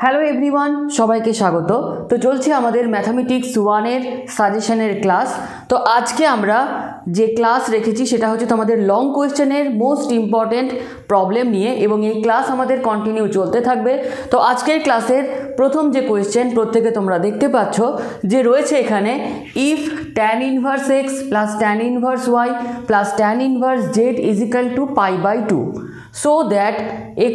Hello everyone, সবাইকে স্বাগত। তো চলছে আমাদের ম্যাথামেটিক্স 1-এর সাজেশনের ক্লাস। তো আজকে আমরা যে ক্লাস রেখেছি সেটা হচ্ছে তোমাদের লং কোয়েশ্চেনের মোস্ট ইম্পর্টেন্ট প্রবলেম নিয়ে, এবং এই ক্লাস আমাদের কন্টিনিউ চলতে থাকবে। তো আজকের ক্লাসের প্রথম যে কোয়েশ্চেন প্রত্যেকে তোমরা দেখতে পাচ্ছ যে রয়েছে এখানে, if tan inverse x plus tan inverse y plus tan inverse z is equal to π/2 so that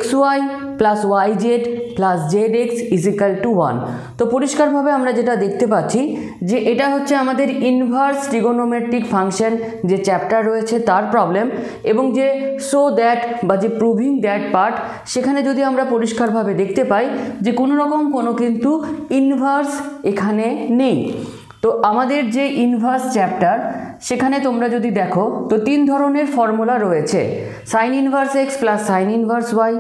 xy plus yz plus zx is equal to 1। তো পরিষ্কারভাবে আমরা যেটা দেখতে পাচ্ছি যে এটা হচ্ছে আমাদের ইনভার্স ট্রিগোনোমেট্রিক ফাংশন যে চ্যাপ্টার রয়েছে তার প্রবলেম, এবং যে সো দ্যাট বা যে প্রুভিং দ্যাট পার্ট, সেখানে যদি আমরা পরিষ্কারভাবে দেখতে পাই যে কোনো রকম কোনো কিন্তু ইনভার্স এখানে নেই। তো আমাদের যে ইনভার্স চ্যাপ্টার সেখানে তোমরা যদি দেখো তো তিন ধরনের ফর্মুলা রয়েছে, sine inverse x plus sine inverse y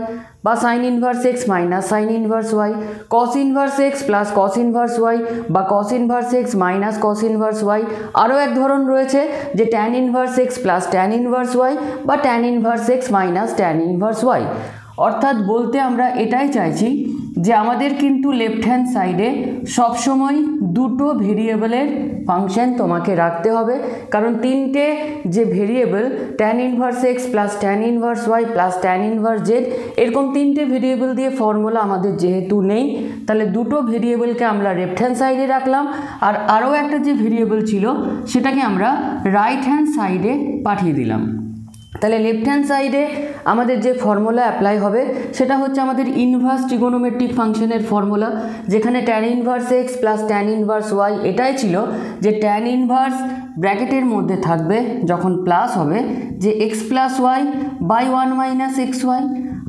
বা sine inverse x minus sine inverse y, cos inverse x plus cos inverse y বা cos inverse x minus cos inverse y. আরও এক ধরন রয়েছে যে tan inverse x plus tan inverse y বা tan inverse x minus tan inverse y. অর্থাৎ বলতে আমরা এটাই চাইছি যে আমাদের কিন্তু লেফট হ্যান্ড সাইডে সবসময় দুটো ভেরিয়েবলের ফাংশন তোমাকে রাখতে হবে, কারণ তিনটে যে variable tan inverse x plus tan inverse y plus tan inverse z, এরকম তিনটে ভেরিয়েবল দিয়ে ফর্মুলা আমাদের যেহেতু নেই, তাহলে দুটো ভেরিয়েবলকে আমরা লেফট হ্যান্ড সাইডে রাখলাম, আর আরও একটা যে ভেরিয়েবল ছিল সেটাকে আমরা রাইট হ্যান্ড সাইডে পাঠিয়ে দিলাম। তাহলে লেফট হ্যান্ড সাইডে আমাদের যে ফর্মুলা অ্যাপ্লাই হবে সেটা হচ্ছে আমাদের ইনভার্স ট্রিগোনোমেট্রিক ফাংশনের ফর্মুলা, যেখানে tan inverse x plus tan inverse y এটাই ছিল যে ট্যান ইনভার্স ব্র্যাকেটের মধ্যে থাকবে যখন প্লাস হবে যে x plus y by 1 minus x y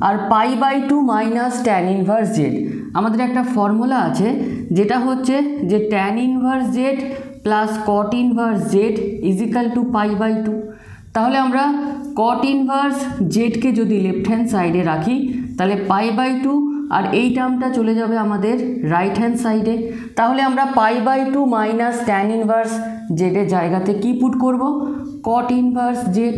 আর π/2 মাইনাস ট্যান ইনভার্স জেড। আমাদের একটা ফর্মুলা আছে যেটা হচ্ছে যে tan inverse z plus cot inverse z is equal to π/2। তাহলে আমরা কট ইনভার্স জেডকে যদি লেফট হ্যান্ড সাইডে রাখি তাহলে π/2, আর এই টার্মটা চলে যাবে আমাদের রাইট হ্যান্ড সাইডে। তাহলে আমরা π/2 মাইনাস ট্যান ইনভার্স জেডের জায়গাতে কি পুট করব, কট ইনভার্স জেড।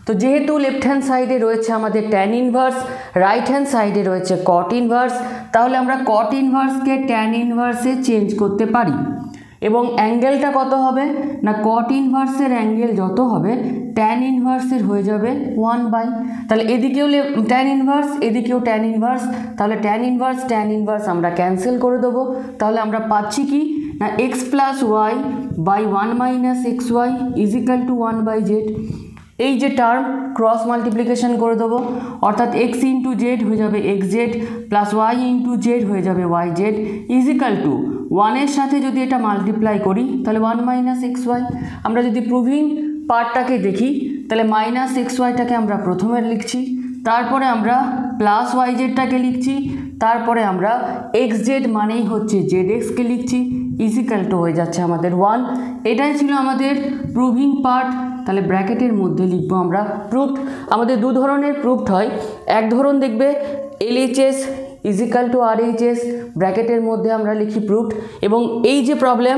তো যেহেতু লেফট হ্যান্ড সাইডে রয়েছে আমাদের ট্যান ইনভার্স, রাইট হ্যান্ড সাইডে রয়েছে কট ইনভার্স, তাহলে আমরা কট ইনভার্সকে ট্যান ইনভার্সে চেঞ্জ করতে পারি, এবং অ্যাঙ্গেলটা কত হবে না, কট ইনভার্সের অ্যাঙ্গেল যত হবে ট্যান ইনভার্সের হয়ে যাবে 1/, তাহলে এদিকেও ট্যান ইনভার্স এদিকেও ট্যান ইনভার্স, তাহলে ট্যান ইনভার্স আমরা ক্যান্সেল করে দেবো। তাহলে আমরা পাচ্ছি কি না, x plus y by 1 minus x y is equal to 1/z। এই যে টার্ম ক্রস মাল্টিপ্লিকেশন করে দেবো, অর্থাৎ এক্স ইন্টু জেড হয়ে যাবে x z plus y into z হয়ে যাবে y z is equal to 1-এর সাথে যদি এটা মাল্টিপ্লাই করি তাহলে 1 মাইনাস এক্স ওয়াই। আমরা যদি প্রুভিং পার্টটাকে দেখি তাহলে মাইনাস এক্স ওয়াইটাকে আমরা প্রথমে লিখছি, তারপরে আমরা প্লাস ওয়াই জেডটাকে লিখছি, তারপরে আমরা এক্স জেড মানেই হচ্ছে জেড এক্সকে লিখছি ইজ ইকাল টু হয়ে যাচ্ছে আমাদের 1। এটাই ছিল আমাদের প্রুভিং পার্ট। তাহলে ব্র্যাকেটের মধ্যে লিখবো আমরা প্রুফড। আমাদের দু ধরনের প্রুফড হয়, এক ধরন দেখবে LHS is equal two RHS, ব্র্যাকেটের মধ্যে আমরা লিখি প্রুফড, এবং এই যে প্রবলেম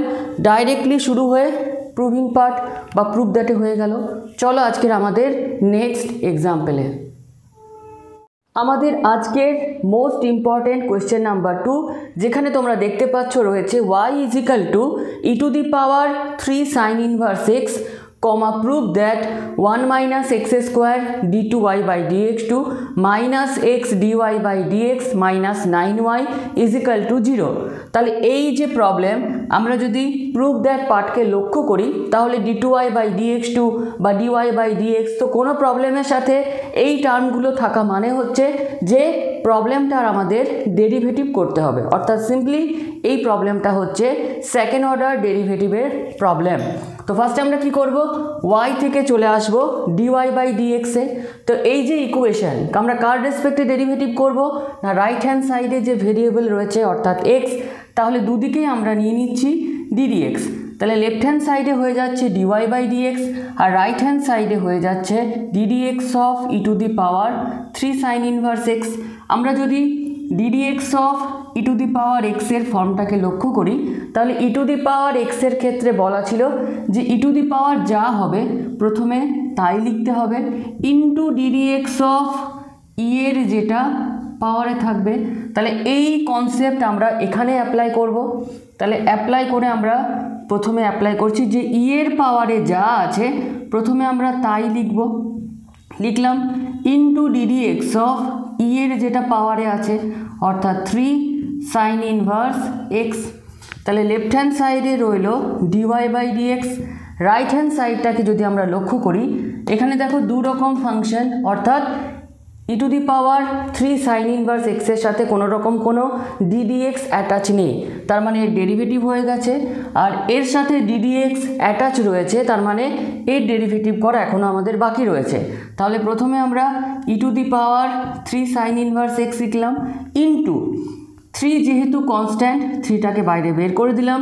ডাইরেক্টলি শুরু হয়ে প্রুভিং পার্ট বা প্রুফ দ্যাটে হয়ে গেল। চলো আজকের আমাদের নেক্সট এক্সাম্পলে। আমাদের আজকের মোস্ট ইম্পর্টেন্ট কোয়েশ্চেন নাম্বার 2, যেখানে তোমরা দেখতে পাচ্ছ রয়েছে y is equal two e⁻³ sine inverse x, prove that 1 minus x square d2y by dx2 minus x dy by dx minus 9y is equal to 0। তাহলে এই যে প্রবলেম, আমরা যদি প্রুভ দ্যাট পার্টকে লক্ষ্য করি তাহলে d2y by dx2 বা dy by dx, তো কোনো প্রবলেমের সাথে এই টার্মগুলো থাকা মানে হচ্ছে যে প্রবলেমটার আমাদের ডেরিভেটিভ করতে হবে, অর্থাৎ সিম্পলি এই প্রবলেমটা হচ্ছে সেকেন্ড অর্ডার ডেরিভেটিভের প্রবলেম। তো ফার্স্টে আমরা কি করব, y থেকে চলে আসব dy বাই dx-এ। তো এই যে ইকুয়েশন আমরা কার রেসপেক্টে ডেরিভেটিভ করব না, রাইট হ্যান্ড সাইডে যে ভেরিয়েবল রয়েছে অর্থাৎ x, তাহলে দুদিকেই আমরা নিয়ে নিচ্ছি ddx। তাহলে লেফট হ্যান্ড সাইডে হয়ে যাচ্ছে dy বাই dx, আর রাইট হ্যান্ড সাইডে হয়ে যাচ্ছে ddx of e⁻³ sine inverse x। আমরা যদি ddx অফ e⁻x এর ফর্মটাকে লক্ষ্য করি তাহলে e⁻x এর ক্ষেত্রে বলা ছিল যে e⁻ যা হবে প্রথমে তাই লিখতে হবে ইন্টু ddx অফ e এর যেটা পাওয়ারে থাকবে। তাহলে এই কনসেপ্ট আমরা এখানে অ্যাপ্লাই করব। তাহলে অ্যাপ্লাই করে আমরা প্রথমে অ্যাপ্লাই করছি যে ই এর পাওয়ারে যা আছে প্রথমে আমরা তাই লিখলাম into d d x of e এর যেটা পাওয়ারে আছে অর্থাৎ 3 সাইন ইনভার্স এক্স। তাহলে লেফট হ্যান্ড সাইডে রইল d y by d x. Right hand সাইডটাকে যদি আমরা লক্ষ্য করি এখানে দেখো দু রকম ফাংশন, অর্থাৎ e to the power 3 sine inverse এক্সের সাথে কোনো রকম কোনো ডিডিএক্স অ্যাটাচ নেই, তার মানে এর ডেরিভেটিভ হয়ে গেছে। আর এর সাথে ডিডিএক্স অ্যাটাচ রয়েছে, তার মানে এর ডেরিভেটিভ করা এখনও আমাদের বাকি রয়েছে। তাহলে প্রথমে আমরা e to the power 3 sine inverse x লিখলাম ইন্টু 3 যেহেতু কনস্ট্যান্ট 3টাকে বাইরে বের করে দিলাম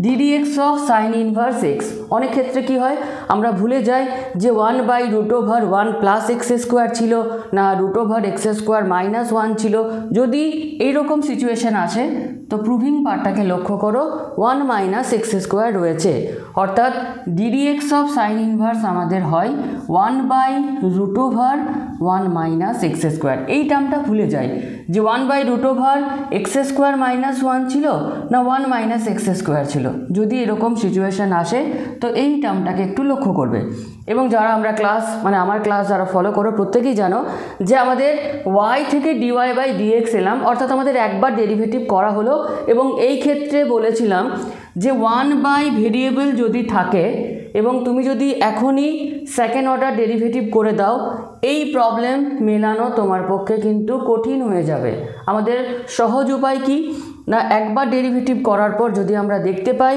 d d x of sine inverse x. অনেক ক্ষেত্রে কি হয় আমরা ভুলে যাই যে 1/√1 প্লাস এক্স স্কোয়ার ছিল না √(x²-1 ছিল। যদি এইরকম সিচুয়েশান আসে তো প্রুভিং পার্টটাকে লক্ষ্য করো 1 - x² রয়েছে, অর্থাৎ ডিডিএক্স অফ সাইন ইনভার্স আমাদের হয় 1/√1 - x²। এই টার্মটা ভুলে যাই যে 1/√(x²-1 ছিল না 1 - x² ছিল। যদি এরকম সিচুয়েশান আসে তো এই টার্মটাকে একটু লক্ষ্য করবে। এবং যারা আমরা ক্লাস আমার ক্লাস যারা ফলো করো প্রত্যেকেই জানো যে আমাদের y থেকে ডিওয়াই বাই ডিএক্স এলাম, অর্থাৎ আমাদের একবার ডেরিভেটিভ করা হলো। এবং এই ক্ষেত্রে বলেছিলাম যে 1 ভেরিয়েবল যদি থাকে এবং তুমি যদি এখনই সেকেন্ড অর্ডার ডেরিভেটিভ করে দাও এই প্রবলেম মেলানো তোমার পক্ষে কিন্তু কঠিন হয়ে যাবে। আমাদের সহজ উপায় কি না, একবার ডেরিভেটিভ করার পর যদি আমরা দেখতে পাই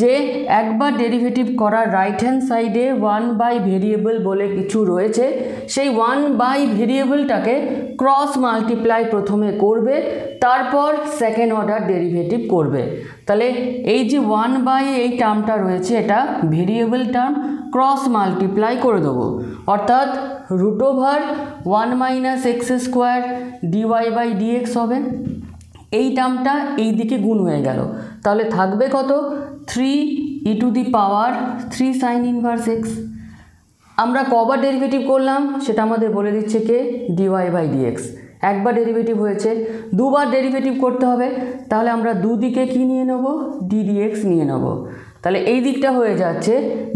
যে একবার ডেরিভেটিভ করার রাইট হ্যান্ড সাইডে 1 ভেরিয়েবল বলে কিছু রয়েছে, সেই 1 ভেরিয়েবলটাকে ক্রস মাল্টিপ্লাই প্রথমে করবে, তারপর সেকেন্ড অর্ডার ডেরিভেটিভ করবে। তাহলে এই যে 1 এই টার্মটা রয়েছে এটা ভেরিয়েবল টার্ম, ক্রস মাল্টিপ্লাই করে দেবো, অর্থাৎ √1 - x² ডিওয়াই বাই ডিএক্স হবে। এই টার্মটা এই দিকে গুণ হয়ে গেল, তাহলে থাকবে কত 3 e to the power 3 sine inverse x. আমরা কবার ডেরিভেটিভ করলাম সেটা আমাদের বলে দিচ্ছে কে, ডিওয়াই বাই ডিএক্স। একবার ডেরিভেটিভ হয়েছে, দুবার ডেরিভেটিভ করতে হবে, তাহলে আমরা দুদিকে কি নিয়ে নেব, ডিডিএক্স নিয়ে নেব। তাহলে এই দিকটা হয়ে যাচ্ছে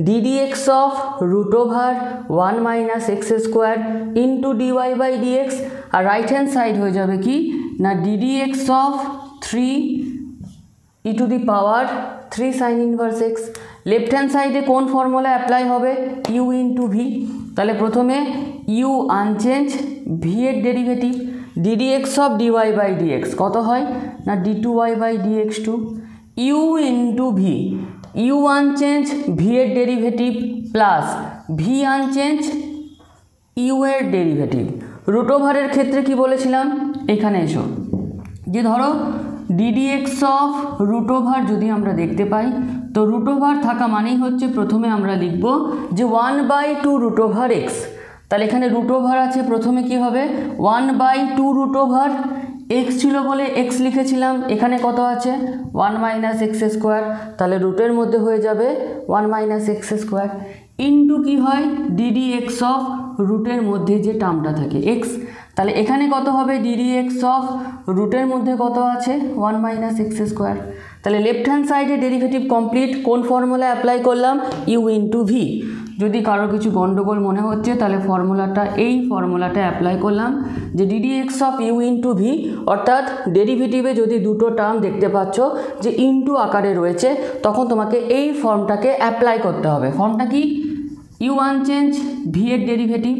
d d x of √1 - x² into d y by d x, আর রাইট হ্যান্ড সাইড হয়ে যাবে কি না d d x of 3 e to the power 3 sine inverse x. Left hand সাইডে কোন ফর্মুলা অ্যাপ্লাই হবে, ইউ ইন্টু ভি। তাহলে প্রথমে ইউ আনচেঞ্জ, ভি এর derivative d d x of d y by d x কত হয় না d2y by dx2, u into v, u unchange v এর derivative plus v unchange u এর ডেরিভেটিভ। √এর ক্ষেত্রে কি বলেছিলাম, এখানে এসো যে ধরো ডিডিএক্স অফ √, যদি আমরা দেখতে পাই তো √, থাকা মানেই হচ্ছে প্রথমে আমরা লিখব যে 1/2√x। তাহলে এখানে √, আছে, প্রথমে কি হবে 1/2√, x ছিল বলে x লিখেছিলাম, এখানে কত আছে 1 - x², তাহলে রুটের মধ্যে হয়ে যাবে 1 - x² ইন্টু কি হয় ডিডিএক্স অফ রুটের মধ্যে যে টার্মটা থাকে x। তাহলে এখানে কত হবে ডিডিএক্স অফ রুটের মধ্যে কত আছে 1 - x²। তাহলে লেফট হ্যান্ড সাইডে ডেরিভেটিভ কমপ্লিট, কোন ফর্মুলা অ্যাপ্লাই করলাম, ইউ ইন্টু ভি। যদি কারো কিছু গন্ডগোল মনে হচ্ছে তাহলে এই ফর্মুলাটা অ্যাপ্লাই করলাম যে d d x of u into v, অর্থাৎ ডেরিভেটিভে যদি দুটো টার্ম দেখতে পাচ্ছ যে ইন্টু আকারে রয়েছে তখন তোমাকে এই ফর্মটাকে অ্যাপ্লাই করতে হবে। ফর্মটা কি, ইউ আনচেঞ্জ ভি এর derivative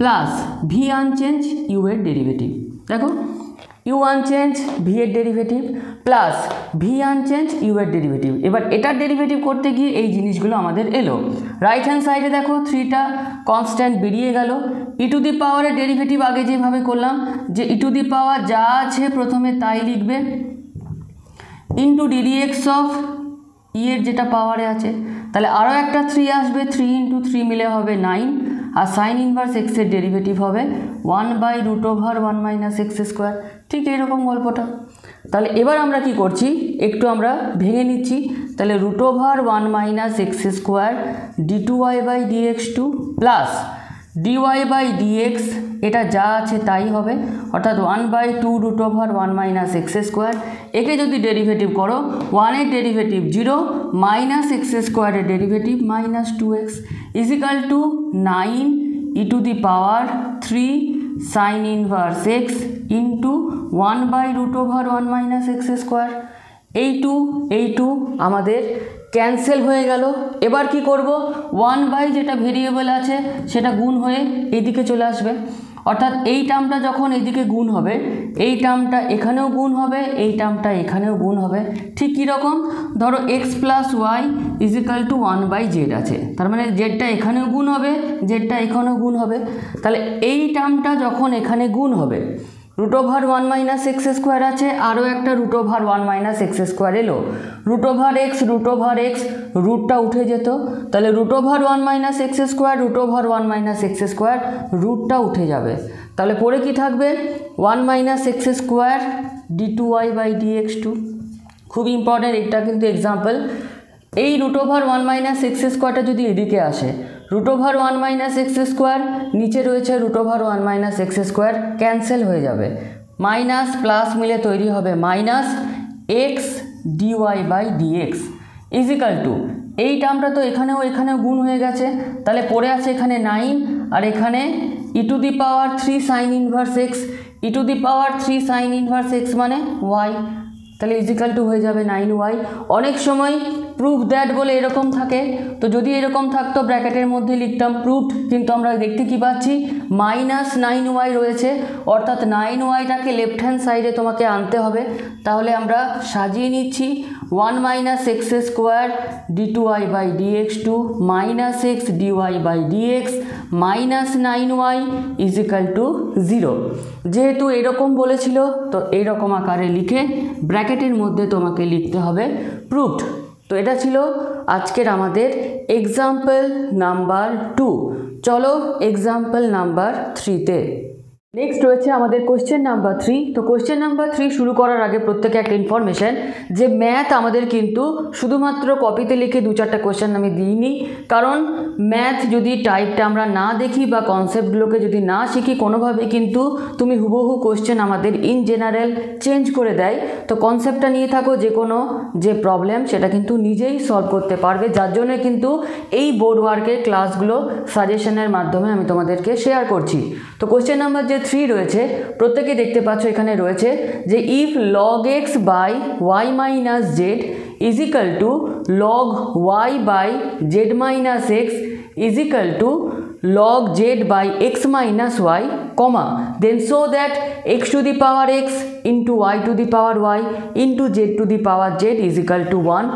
plus v unchange u এর ডেরিভেটিভ। দেখো ইউ আনচেঞ্জ ভি এর derivative plus v unchange u এর ডেরিভেটিভ। এবার এটার ডেরিভেটিভ করতে গিয়ে এই জিনিসগুলো আমাদের এলো। রাইট হ্যান্ড সাইডে দেখো 3টা কনস্ট্যান্ট বেরিয়ে গেল। ই টু দি পাওয়ারের ডেরিভেটিভ আগে যেভাবে করলাম যে ই টু দি পাওয়ার যা আছে প্রথমে তাই লিখবে ইন্টু ডিডিএক্স অফ ই এর যেটা পাওয়ারে আছে, তাহলে আরও একটা 3 আসবে, 3 × 3 মিলে হবে 9, আর সাইন ইনভার্স এক্স এর ডেরিভেটিভ হবে 1/√1 - x²। ঠিক এইরকম গল্পটা। তাহলে এবার আমরা কি করছি একটু আমরা ভেঙে নিচ্ছি। তাহলে √1 - x² d2y by dx2 plus d y by d x এটা যা আছে তাই হবে, অর্থাৎ 1/2 root over 1 minus x square. একে যদি ডেরিভেটিভ করো, 1-এর ডেরিভেটিভ 0 মাইনাস এক্স স্কোয়ারের derivative minus 2x is equal to 9 e to the power 3 sine inverse x into 1/রুট ওভার 1 মাইনাস এক্স স্কোয়ার। এই টু আমাদের ক্যান্সেল হয়ে গেল। এবার কি করব, 1/, যেটা ভেরিয়েবল আছে সেটা গুণ হয়ে এইদিকে চলে আসবে, অর্থাৎ এই টার্মটা যখন এইদিকে গুণ হবে, এই টার্মটা এখানেও গুণ হবে, এই টার্মটা এখানেও গুণ হবে। ঠিক কীরকম, ধরো x plus y is equal to 1/z আছে, তার মানে জেডটা এখানেও গুণ হবে, জেডটা এখানেও গুণ হবে। তাহলে এই টার্মটা যখন এখানে গুণ হবে, root over 1 minus x square আছে, আরও একটা root over 1 minus x square এলো, রুট ওভার এক্স রুটটা উঠে যেত, তাহলে root over 1 minus x square, root over 1 minus x square, রুটটা উঠে যাবে। তাহলে পরে কি থাকবে, 1 minus x square d2y by dx2। খুব ইম্পর্টেন্ট, এটা কিন্তু এক্সাম্পল। এই রুট ওভার 1 মাইনাস এক্স স্কোয়ারটা যদি এদিকে আসে, root over 1 minus x square, নিচে রয়েছে root over 1 minus x square, cancel হয়ে যাবে, মাইনাস প্লাস মিলে তৈরি হবে minus x d y by d x is equal to, এই টার্মটা তো এখানেও গুণ হয়ে গেছে, তাহলে পড়ে আছে এখানে 9 আর এখানে e to the power 3 sine inverse x, e to the power 3 sine inverse x মানে ওয়াই, তাহলে ইজিক্যাল টু হয়ে যাবে 9y। অনেক সময় প্রুফ দ্যাট বলে এরকম থাকে, তো যদি এরকম থাকতো ব্র্যাকেটের মধ্যে লিখতাম প্রুফড, কিন্তু আমরা দেখতে কি পাচ্ছি মাইনাস 9y রয়েছে, অর্থাৎ 9yটাকে লেফট হ্যান্ড সাইডে তোমাকে আনতে হবে। তাহলে আমরা সাজিয়ে নিচ্ছি 1 minus x square d2y by dx2 minus x d y by d x minus 9y is equal to 0। যেহেতু এরকম বলেছিল, তো এইরকম আকারে লিখে ব্র্যাকেটের মধ্যে তোমাকে লিখতে হবে প্রুফড। তো এটা ছিল আজকের আমাদের এক্সাম্পল নাম্বার 2। চলো এক্সাম্পল নাম্বার 3-তে। নেক্সট রয়েছে আমাদের কোশ্চেন নাম্বার 3। তো কোশ্চেন নাম্বার 3 শুরু করার আগে প্রত্যেকে একটা ইনফরমেশন, যে ম্যাথ আমাদের কিন্তু শুধুমাত্র কপিতে লিখে 2-4টা কোশ্চেন আমি দিইনি, কারণ ম্যাথ যদি টাইপটা আমরা না দেখি বা কনসেপ্টগুলোকে যদি না শিখি, কোনোভাবে কিন্তু তুমি হুবহু কোশ্চেন আমাদের ইন জেনারেল চেঞ্জ করে দেয়। তো কনসেপ্টটা নিয়ে থাকো, যে কোনো যে প্রবলেম সেটা কিন্তু নিজেই সলভ করতে পারবে, যার জন্য কিন্তু এই বোর্ড ওয়ার্কের ক্লাসগুলো সাজেশনের মাধ্যমে আমি তোমাদেরকে শেয়ার করছি। তো কোশ্চেন নাম্বার যে 3 রয়েছে, প্রত্যেকে দেখতে পাচ্ছ এখানে রয়েছে যে if log x by y minus z is equal to log y by z minus x is equal to log z by x minus y, comma, then so that x to the power x into y to the power y into z to the power z is equal to 1।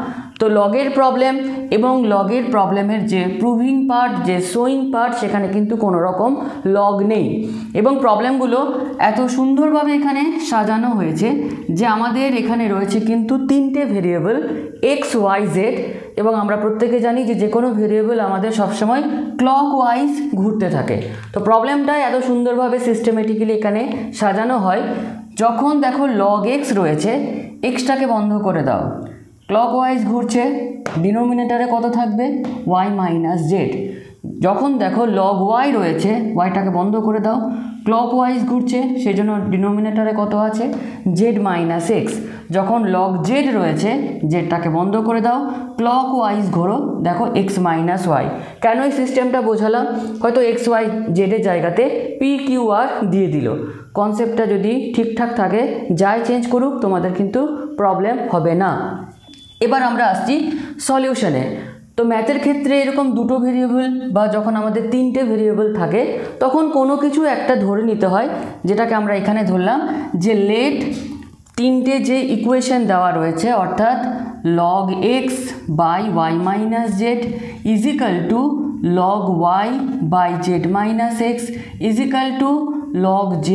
তো লগের problem এবং লগের প্রবলেমের যে proving part, যে showing part, সেখানে কিন্তু কোনো রকম লগ নেই, এবং প্রবলেমগুলো এত সুন্দরভাবে এখানে সাজানো হয়েছে যে আমাদের এখানে রয়েছে কিন্তু 3টে ভেরিয়েবল এক্স ওয়াই জেড, এবং আমরা প্রত্যেকে জানি যে কোনো ভেরিয়েবল আমাদের সবসময় ক্লকওয়াইজ ঘুরতে থাকে। তো প্রবলেমটা এত সুন্দরভাবে সিস্টেমেটিক্যালি এখানে সাজানো হয়। যখন দেখো লগ এক্স রয়েছে, এক্সটাকে বন্ধ করে দাও, ক্লকওয়াইজ ঘুরছে, ডিনোমিনেটরে কত থাকবে ওয়াই মাইনাস জেড। যখন দেখো লগ ওয়াই রয়েছে, ওয়াইটাকে বন্ধ করে দাও, ক্লকওয়াইজ ঘুরছে, সেই জন্য ডিনোমিনেটরে কত আছে জেড মাইনাস এক্স। যখন লগ জেড রয়েছে, জেডটাকে বন্ধ করে দাও, ক্লকওয়াইজ ঘোরো, দেখো এক্স মাইনাস ওয়াই। কেন এই সিস্টেমটা বোঝালাম, হয়তো এক্স ওয়াই জেডের জায়গাতে পি কিউ আর দিয়ে দিল। কনসেপ্টটা যদি ঠিকঠাক থাকে, যাই চেঞ্জ করুক তোমাদের কিন্তু প্রবলেম হবে না। এবার আমরা আসছি সলিউশনে। তো ম্যাথের ক্ষেত্রে এরকম 2টো ভেরিয়েবল বা যখন আমাদের 3টে ভেরিয়েবল থাকে, তখন কোনো কিছু একটা ধরে নিতে হয়, যেটাকে আমরা এখানে ধরলাম যে লেট 3টে যে ইকুয়েশন দেওয়া রয়েছে, অর্থাৎ log x by y minus z is equal to log y by z minus x is equal to log z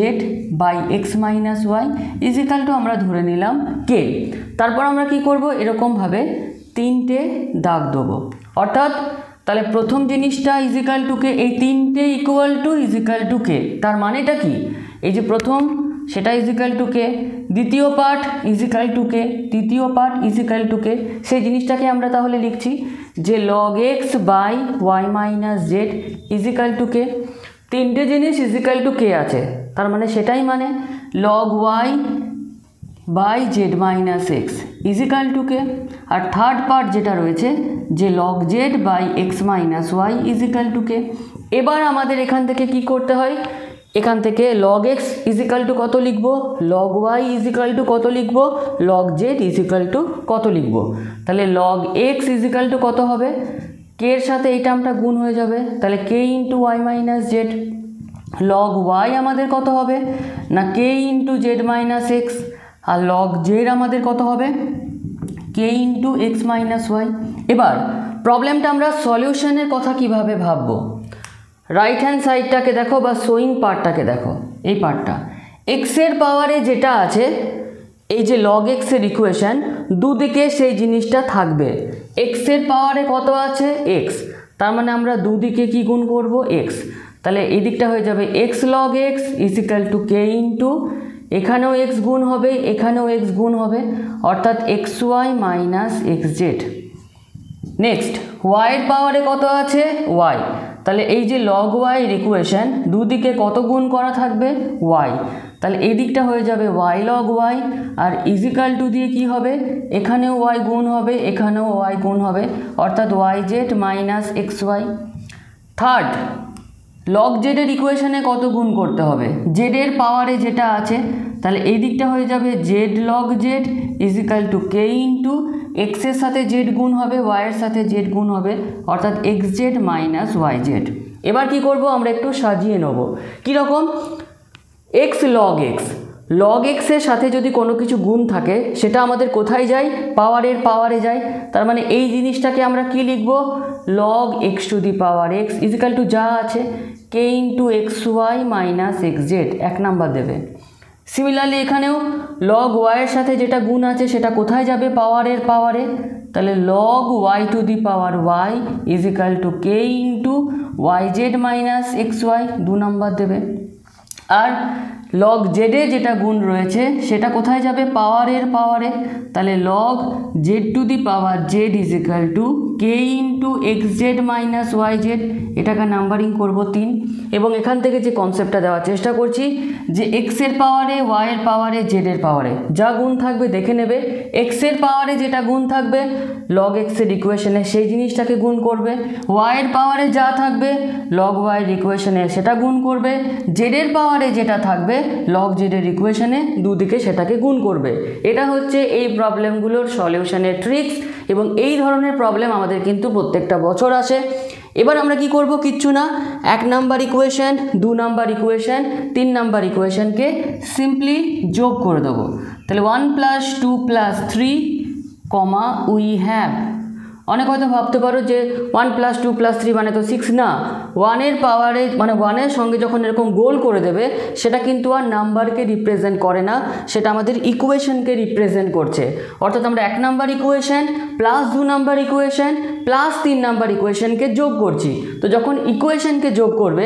by x minus y is equal to আমরা ধরে নিলাম কে। তারপর আমরা কি করব, এরকমভাবে 3টে দাগ দেবো, অর্থাৎ তাহলে প্রথম জিনিসটা ইজিক্যাল টু কে, এই 3টে ইকুয়াল টু ইজিক্যাল টু কে। তার মানেটা কি, এই যে প্রথম সেটা ইজিক্যাল টু কে, দ্বিতীয় পার্ট ইজিক্যাল টু কে, তৃতীয় পার্ট ইজিক্যাল টু কে। সেই জিনিসটাকে আমরা তাহলে লিখছি যে log x by y minus z is equal to k. তিনটে জিনিস ইজিক্যাল টু কে আছে, তার মানে সেটাই মানে log y by z minus x is equal to k. আর থার্ড পার্ট যেটা রয়েছে যে log z by x minus y is equal to k. এবার আমাদের এখান থেকে কি করতে হয়, এখান থেকে লগ এক্স ইজিক্যাল টু কত লিখব, লগ ওয়াই ইজিক্যাল টু কত লিখব, লগ জেড ইজিক্যাল টু কত লিখব। তাহলে লগ এক্স ইজিক্যাল টু কত হবে, কে এর সাথে এই টার্মটা গুণ হয়ে যাবে, তাহলে k into y minus z. Log y আমাদের কত হবে না k into z minus x, আর লগ জেড আমাদের কত হবে k into x minus y. এবার প্রবলেমটা আমরা সলিউশনের কথা কিভাবে ভাববো, রাইট হ্যান্ড সাইডটাকে দেখো বা শোয়িং পার্টটাকে দেখো, এই পার্টটা এক্সের পাওয়ারে যেটা আছে, এই যে লগ এক্সের ইকুয়েশান দুদিকে সেই জিনিসটা থাকবে। এক্সের পাওয়ারে কত আছে এক্স, তার মানে আমরা দুদিকে কি গুণ করব এক্স, তাহলে এই দিকটা হয়ে যাবে x log x is equal to k into, এখানেও এক্স গুণ হবে এখানেও এক্স গুণ হবে, অর্থাৎ x y minus x z. Next ওয়াইয়ের পাওয়ারে কত আছে ওয়াই, তাহলে এই যে লগ ওয়াইয়ের ইকুয়েশান দুদিকে কত গুণ করা থাকবে ওয়াই, তাহলে এই দিকটা হয়ে যাবে ওয়াই লগ ওয়াই, আর ইজিক্যাল টু দিয়ে কি হবে এখানেও ওয়াই গুণ হবে এখানেও ওয়াই গুণ হবে, অর্থাৎ y z minus x y. Third log জেডের ইকুয়েশানে কত গুণ করতে হবে, জেডের পাওয়ারে যেটা আছে, তাহলে এই দিকটা হয়ে যাবে z log z is equal to k into এক্সের সাথে জেড গুণ হবে ওয়াইয়ের সাথে জেড গুণ হবে, অর্থাৎ x z minus y z. এবার কি করব আমরা একটু সাজিয়ে নেব, কীরকম, এক্স লগ এক্স, লগ এক্সের সাথে যদি কোনো কিছু গুণ থাকে সেটা আমাদের কোথায় যায় পাওয়ারের পাওয়ারে যায়, তার মানে এই জিনিসটাকে আমরা কি লিখব log x to the power x is equal to যা আছে k into x y minus x z, এক নাম্বার দেবে। সিমিলারলি এখানেও লগ ওয়াইয়ের সাথে যেটা গুণ আছে সেটা কোথায় যাবে পাওয়ারের পাওয়ারে, তাহলে log y to the power y is equal to k into y z minus x y, দু নাম্বার দেবে। আর লগ জেডে যেটা গুণ রয়েছে সেটা কোথায় যাবে পাওয়ারের পাওয়ারে, তাহলে log z to the power z is equal to k into x z minus y z, এটাকে নাম্বারিং করব 3। এবং এখান থেকে যে কনসেপ্টটা দেওয়ার চেষ্টা করছি যে এক্সের পাওয়ারে ওয়াইয়ের পাওয়ারে জেডের পাওয়ারে যা গুণ থাকবে দেখে নেবে, এক্সের পাওয়ারে যেটা গুণ থাকবে লগ এক্সের ইকুয়েশনে সেই জিনিসটাকে গুণ করবে, ওয়াইয়ের পাওয়ারে যা থাকবে লগ ওয়াইয়ের ইকুয়েশনে সেটা গুণ করবে, জেডের পাওয়ারে যেটা থাকবে লগ জেডের ইকুয়েশনে দুদিকে সেটাকে গুণ করবে। এটা হচ্ছে এই প্রবলেমগুলোর সলিউশনের ট্রিক্স, এবং এই ধরনের প্রবলেম আমাদের কিন্তু প্রত্যেকটা বছর আসে। এবার আমরা কি করব, কিচ্ছু না, 1 number equation 2 number equation 3 number ইকুয়েশনকে সিম্পলি যোগ করে দেবো। তাহলে 1 + 2 + 3 কমা উই হ্যাভ, অনেক হয়তো ভাবতে পারো যে 1 + 2 + 3 মানে তো 6 না, 1-এর পাওয়ারে মানে 1-এর সঙ্গে যখন এরকম গোল করে দেবে সেটা কিন্তু আর নাম্বারকে রিপ্রেজেন্ট করে না, সেটা আমাদের ইকুয়েশনকে রিপ্রেজেন্ট করছে। অর্থাৎ আমরা 1 number equation plus 2 number equation plus 3 number ইকুয়েশনকে যোগ করছি। তো যখন ইকুয়েশনকে যোগ করবে,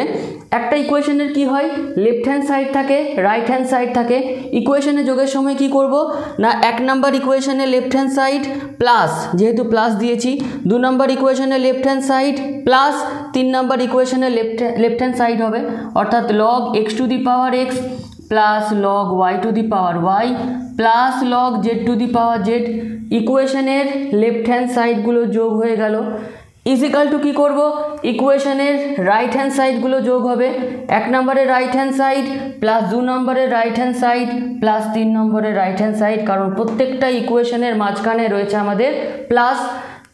একটা ইকুয়েশনের কি হয় লেফট হ্যান্ড সাইড থাকে রাইট হ্যান্ড সাইড থাকে, ইকুয়েশনে যোগের সময় কি করব না 1 নাম্বার ইকুয়েশনে লেফট হ্যান্ড সাইড প্লাস, যেহেতু প্লাস দিয়েছি, 2 নাম্বার ইকুয়েশনে left hand side plus 3 number ইকুয়েশনে লেফট হ্যান্ড সাইড হবে, অর্থাৎ log x to the power x plus log y to the power y plus log z to the power z, ইকুয়েশনের left hand সাইডগুলো যোগ হয়ে গেল, is equal two কী করবো ইকুয়েশনের রাইট হ্যান্ড সাইডগুলো যোগ হবে, 1 নম্বরের রাইট হ্যান্ড সাইড প্লাস 2 নম্বরের রাইট হ্যান্ড সাইড প্লাস 3 নম্বরের রাইট হ্যান্ড সাইড, কারণ প্রত্যেকটা ইকুয়েশনের মাঝখানে রয়েছে আমাদের প্লাস।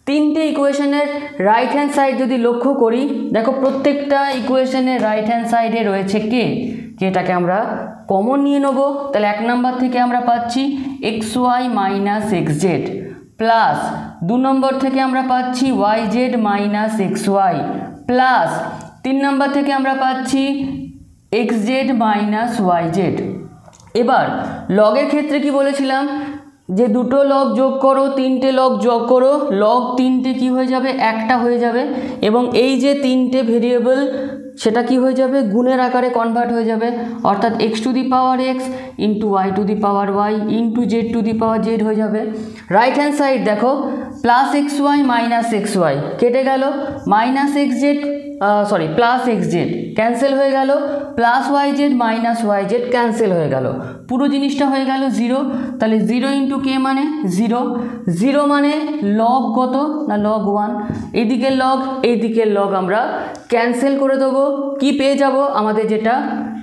3টে ইকুয়েশনের রাইট হ্যান্ড সাইড যদি লক্ষ্য করি, দেখো প্রত্যেকটা ইকুয়েশনের রাইট হ্যান্ড সাইডে রয়েছে কে, যেটাকে আমরা কমন নিয়ে নেব। তাহলে 1 নম্বর থেকে আমরা পাচ্ছি x y minus x z plus 2 নম্বর থেকে আমরা পাচ্ছি y z minus x y plus 3 নম্বর থেকে আমরা পাচ্ছি x z minus y z. এবার লগের ক্ষেত্রে কি বলেছিলাম যে দুটো লগ যোগ করো, 3টে লগ যোগ করো, লগ 3টে কি হয়ে যাবে একটা হয়ে যাবে, এবং এই যে 3টে ভেরিয়েবল সেটা কি হয়ে যাবে গুণের আকারে কনভার্ট হয়ে যাবে, অর্থাৎ x to the power x into y to the power y into z to the power z হয়ে যাবে। রাইট হ্যান্ড সাইড দেখো plus x y minus x y কেটে গেল, minus x z sorry plus x z cancel হয়ে গেল, plus y z minus y z cancel হয়ে গেল, পুরো জিনিসটা হয়ে গেল 0। তাহলে 0 ইন্টু কে মানে 0, 0 মানে লগ কত না লগ 1, এইদিকের লগ এইদিকের লগ আমরা ক্যান্সেল করে দেবো, কি পেয়ে যাব আমাদের যেটা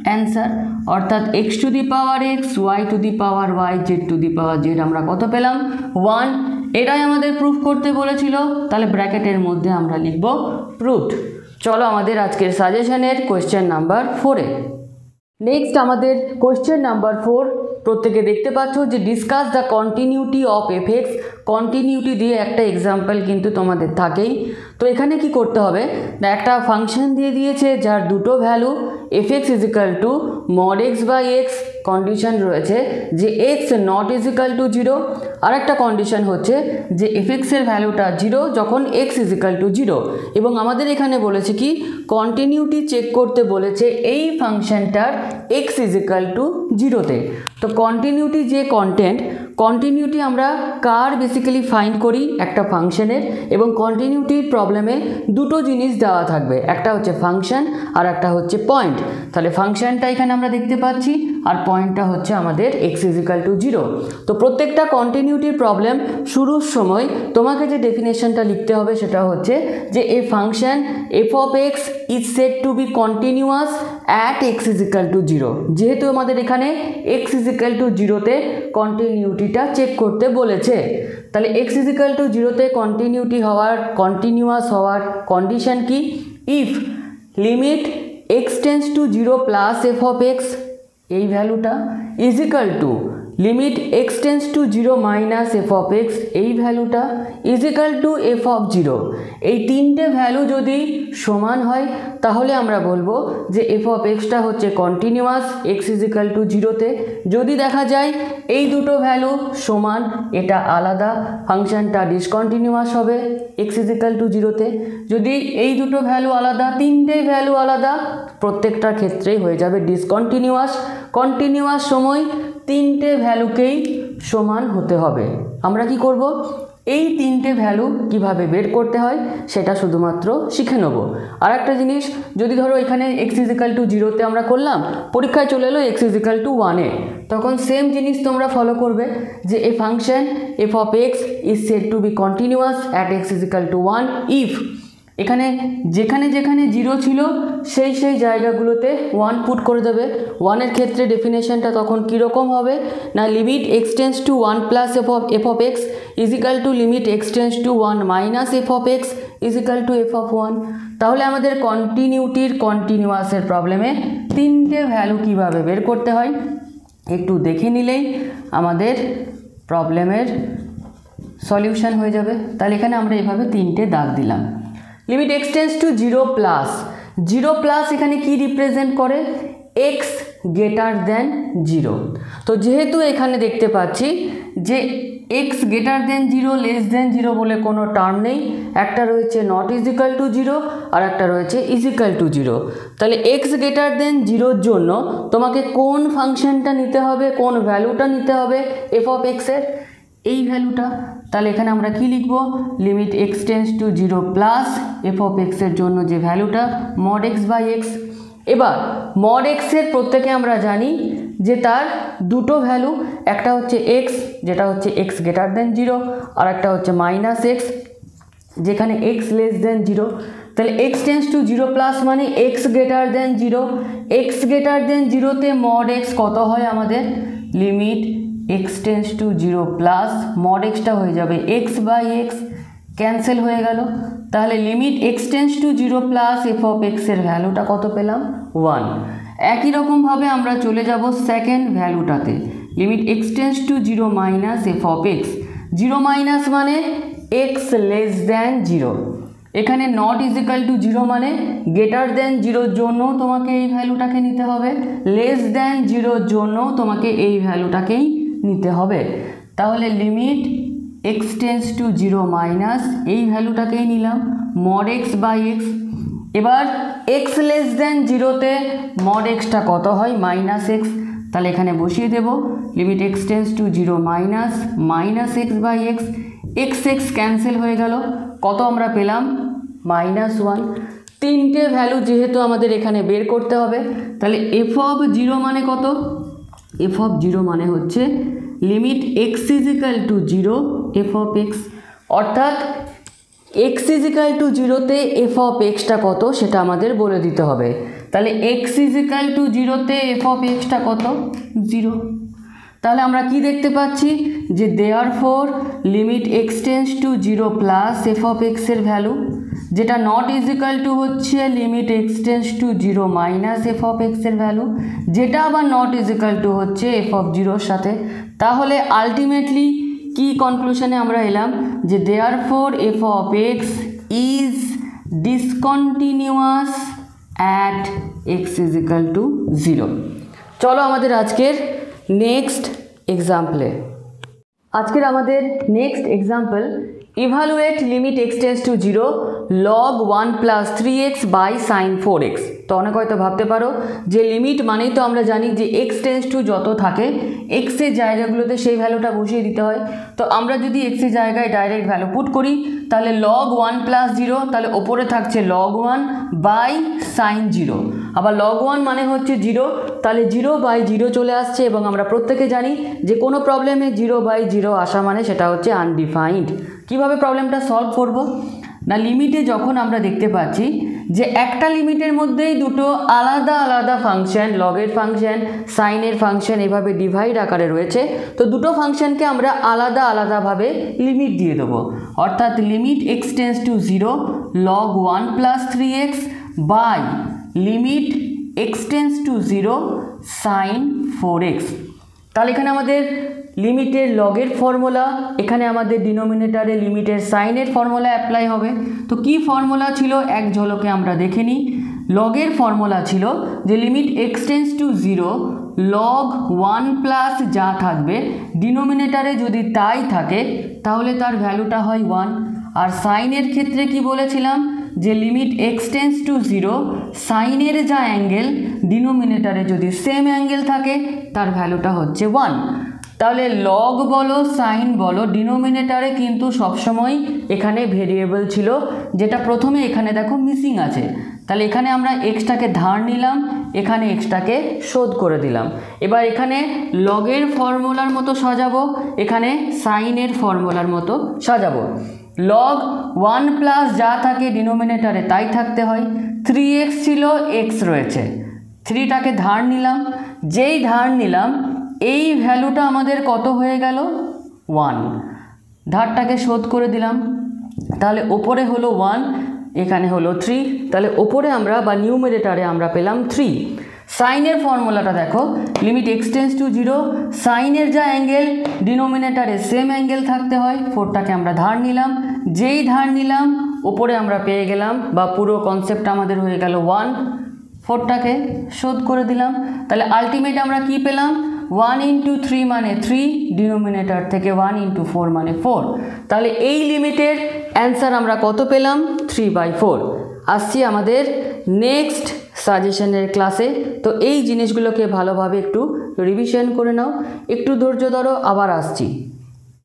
অ্যান্সার, অর্থাৎ x to the power x y to the power y z to the power z আমরা কত পেলাম 1। এটাই আমাদের প্রুফ করতে বলেছিল, তাহলে ব্র্যাকেটের মধ্যে আমরা লিখব প্রুফড। চলো আমাদের আজকের সাজেশনের কোয়েশ্চেন নাম্বার 4-এ। নেক্সট আমাদের কোয়েশ্চেন নাম্বার 4, প্রত্যেকে দেখতে পাচ্ছ যে discuss the continuity of FX, continuity দিয়ে একটা এক্সাম্পল কিন্তু তোমাদের থাকেই। তো এখানে কি করতে হবে না, একটা ফাংশন দিয়ে দিয়েছে যার দুটো value f x is equal to mod x by x, condition রয়েছে যে x not is equal to 0, আর একটা কন্ডিশন হচ্ছে যে এফএক্সের ভ্যালুটা 0 যখন এক্স ইজ ইকাল টু 0, এবং আমাদের এখানে বলেছে কি কন্টিনিউটি চেক করতে বলেছে এই ফাংশনটার এক্স ইজ ইকাল টু 0-তে। তো কন্টিনিউটি যে কন্টিনিউটি আমরা কার বেসিক্যালি ফাইন্ড করি একটা ফাংশনের, এবং কন্টিনিউটির প্রবলেমে দুটো জিনিস দেওয়া থাকবে, একটা হচ্ছে ফাংশন আর একটা হচ্ছে পয়েন্ট। তাহলে ফাংশনটা এখানে আমরা দেখতে পাচ্ছি আর পয়েন্টটা হচ্ছে আমাদের এক্স ইজ ইকাল টু 0। তো প্রত্যেকটা কন্টিনিউটির প্রবলেম শুরুর সময় তোমাকে যে ডেফিনেশনটা লিখতে হবে সেটা হচ্ছে যে a function f of x is said to be continuous at x is equal to 0। যেহেতু আমাদের এখানে এক্স ইজ ইকাল টু 0-তে কন্টিনিউটিটা চেক করতে বলেছে, তাহলে এক্স ইজ ইকাল টু 0-তে কন্টিনিউয়াস হওয়ার কন্ডিশন কি, if limit x tends to 0 plus f of x এই ভ্যালুটা is equal to limit x tends to 0 minus f of x এই ভ্যালুটা is equal two f of 0। এই তিনটে value যদি সমান হয় তাহলে আমরা বলবো যে এফ অফ এক্সটা হচ্ছে continuous x is equal to 0-তে। যদি দেখা যায় এই দুটো ভ্যালু সমান, এটা আলাদা, ফাংশনটা ডিসকন্টিনিউয়াস হবে এক্স ইজ ইকাল টু 0-তে। যদি এই দুটো ভ্যালু আলাদা, তিনটে ভ্যালু আলাদা, প্রত্যেকটার ক্ষেত্রেই হয়ে যাবে ডিসকন্টিনিউয়াস। কন্টিনিউয়াস সময় তিনটে ভ্যালুকেই সমান হতে হবে। আমরা কি করব, এই তিনটে ভ্যালু কিভাবে বের করতে হয় সেটা শুধুমাত্র শিখে নেব। আর একটা জিনিস, যদি ধরো এখানে এক্স ইজ ইকাল টু 0-তে আমরা করলাম, পরীক্ষায় চলে এলো এক্স ইজ ইকাল টু 1-এ, তখন সেম জিনিস তোমরা ফলো করবে যে a function f of x is said to be continuous at x is equal to 1 if এখানে যেখানে যেখানে 0 ছিল সেই জায়গাগুলোতে 1 পুট করে দেবে। 1-এর ক্ষেত্রে ডেফিনেশনটা তখন কীরকম হবে না, limit x tends two 1 plus f of x is equal to limit x tends two 1 minus f of x is equal two f of 1। তাহলে আমাদের কন্টিনিউয়াসের প্রবলেমে তিনটে ভ্যালু কিভাবে বের করতে হয় একটু দেখে নিলেই আমাদের প্রবলেমের সলিউশন হয়ে যাবে। তাহলে এখানে আমরা এভাবে তিনটে দাগ দিলাম। Limit x tends to 0 plus এখানে কি রিপ্রেজেন্ট করে, এক্স গ্রেটার দেন 0। তো যেহেতু এখানে দেখতে পাচ্ছি যে x greater than 0 less than 0 বলে কোনো টার্ম নেই, একটা রয়েছে নট ইজ ইকাল টু 0 আর একটা রয়েছে ইজ ইকাল টু 0। তাহলে এক্স গ্রেটার দেন 0-র জন্য তোমাকে কোন ফাংশনটা নিতে হবে, কোন ভ্যালুটা নিতে হবে এফ অফ এক্সের, এই ভ্যালুটা। তাহলে এখানে আমরা কি লিখব, limit x tends to 0 plus f of এক্সের জন্য যে ভ্যালুটা মড এক্স বাই এক্স। এবার মড এক্সের প্রত্যেকে আমরা জানি যে তার দুটো ভ্যালু, একটা হচ্ছে এক্স যেটা হচ্ছে এক্স গ্রেটার দেন 0 আর একটা হচ্ছে মাইনাস এক্স যেখানে এক্স লেস দেন 0। তাহলে এক্স টেন্স টু 0 প্লাস মানে x greater than 0, x greater than 0-তে মড এক্স কত হয় আমাদের, limit x tends to 0 plus mod এক্সটা হয়ে যাবে এক্স বাই এক্স, ক্যান্সেল হয়ে গেল। তাহলে limit x tends to 0 plus f of এক্সের ভ্যালুটা কত পেলাম 1। একই রকমভাবে আমরা চলে যাব সেকেন্ড ভ্যালুটাতে, limit x tends to 0 minus f of x, 0 minus মানে এক্স লেস দ্যান 0, এখানে নট ইজ ইকাল টু 0 মানে গ্রেটার দেন 0-র জন্য তোমাকে এই ভ্যালুটাকে নিতে হবে, লেস দ্যান 0-র জন্য তোমাকে এই ভ্যালুটাকেই নিতে হবে। তাহলে limit x tends to 0 minus এই ভ্যালুটাকেই নিলাম মড এক্স বাই এক্স। এবার এক্স লেস দেন 0-তে মড এক্সটা কত হয়, মাইনাস এক্স। তাহলে এখানে বসিয়ে দেব limit x tends to 0 minus x by x, x cancel হয়ে গেল, কত আমরা পেলাম -1। তিনটে ভ্যালু যেহেতু আমাদের এখানে বের করতে হবে, তাহলে এফ অফ জিরো মানে কত? এফ অফ জিরো মানে হচ্ছে limit x is equal to zero F of x, অর্থাৎ এক্স ইজ ইকাল টু জিরোতে এফ অফ এক্সটা কত সেটা আমাদের বলে দিতে হবে। তাহলে এক্স ইজ ইকাল টু জিরোতে এফ অফ এক্সটা কত? জিরো। তাহলে আমরা কি দেখতে পাচ্ছি যে therefore limit x tends to zero plus f of এক্সের ভ্যালু, যেটা নট ইজ ইকাল টু হচ্ছে limit x tends to zero minus f of এক্সের ভ্যালু, যেটা আবার নট ইজ ইকাল টু হচ্ছে এফ অফ জিরোর সাথে। তাহলে আলটিমেটলি কি কনক্লুশনে আমরা এলাম যে therefore f of x is discontinuous at x is equal to zero. চলো আমাদের আজকের নেক্সট এক্সাম্পলে। আজকের আমাদের next example, evaluate limit x tends to zero log 1 plus 3x by sine 4x। তো অনেক হয়তো ভাবতে পারো যে লিমিট মানেই তো আমরা জানি যে এক্স টেন্স টু যত থাকে এক্সের জায়গাগুলোতে সেই ভ্যালুটা বসিয়ে দিতে হয়। তো আমরা যদি এক্সের জায়গায় ডাইরেক্ট ভ্যালু পুট করি তাহলে লগ 1 প্লাস 0, তাহলে ওপরে থাকছে লগ 1 বাই সাইন 0। আবার লগ 1 মানে হচ্ছে 0, তাহলে 0 বাই 0 চলে আসছে, এবং আমরা প্রত্যেকে জানি যে কোনো প্রবলেমে 0 বাই 0 আসা মানে সেটা হচ্ছে আনডিফাইন্ড। কিভাবে প্রবলেমটা সলভ করব না, লিমিটে যখন আমরা দেখতে পাচ্ছি যে একটা লিমিটের মধ্যেই দুটো আলাদা আলাদা ফাংশন, লগের ফাংশন, সাইনের ফাংশন এভাবে ডিভাইড আকারে রয়েছে, তো দুটো ফাংশনকে আমরা আলাদা আলাদাভাবে লিমিট দিয়ে দেবো। অর্থাৎ limit x tends to zero log 1 plus 3x by limit x tends to zero sine 4x। তাহলে এখানে আমাদের লিমিটের লগের ফর্মুলা, এখানে আমাদের ডিনোমিনেটারে লিমিটের সাইনের ফর্মুলা অ্যাপ্লাই হবে। তো কি ফর্মুলা ছিল এক ঝলকে আমরা দেখে নিই। লগের ফর্মুলা ছিল যে limit x tends to zero log 1 plus যা থাকবে ডিনোমিনেটারে যদি তাই থাকে তাহলে তার ভ্যালুটা হয় 1। আর সাইনের ক্ষেত্রে কি বলেছিলাম যে limit x tends to zero সাইনের যা অ্যাঙ্গেল ডিনোমিনেটারে যদি সেম অ্যাঙ্গেল থাকে তার ভ্যালুটা হচ্ছে 1। তাহলে লগ বলো সাইন বলো ডিনোমিনেটারে কিন্তু সবসময় এখানে ভেরিয়েবল ছিল, যেটা প্রথমে এখানে দেখো মিসিং আছে। তাহলে এখানে আমরা এক্সটাকে ধার নিলাম, এখানে এক্সটাকে শোধ করে দিলাম। এবার এখানে লগের ফর্মুলার মতো সাজাবো, এখানে সাইনের ফর্মুলার মতো সাজাবো। লগ 1 প্লাস যা থাকে ডিনোমিনেটারে তাই থাকতে হয়। 3x ছিল, এক্স রয়েছে, 3টাকে ধার নিলাম, যেই ধার নিলাম এই ভ্যালুটা আমাদের কত হয়ে গেল 1, ধারটাকে শোধ করে দিলাম। তাহলে ওপরে হলো 1, এখানে হলো 3, তাহলে ওপরে আমরা বা নিউমারেটরে আমরা পেলাম 3। সাইনের ফর্মুলাটা দেখো, limit x tends to zero সাইনের যা অ্যাঙ্গেল ডিনোমিনেটারে সেম অ্যাঙ্গেল থাকতে হয়। 4টাকে আমরা ধার নিলাম, যেই ধার নিলাম ওপরে আমরা পেয়ে গেলাম বা পুরো কনসেপ্টটা আমাদের হয়ে গেল 1, 4টাকে শোধ করে দিলাম। তাহলে আলটিমেট আমরা কি পেলাম 1 ইন্টু 3 মানে 3, ডিনোমিনেটর থেকে 1 ইন্টু 4 মানে 4। তাহলে এই লিমিটের অ্যান্সার আমরা কত পেলাম 3/4। আসছি আমাদের নেক্সট সাজেশনের ক্লাসে। তো এই জিনিসগুলোকে ভালোভাবে একটু রিভিশন করে নাও, একটু ধৈর্য ধরো, আবার আসছি।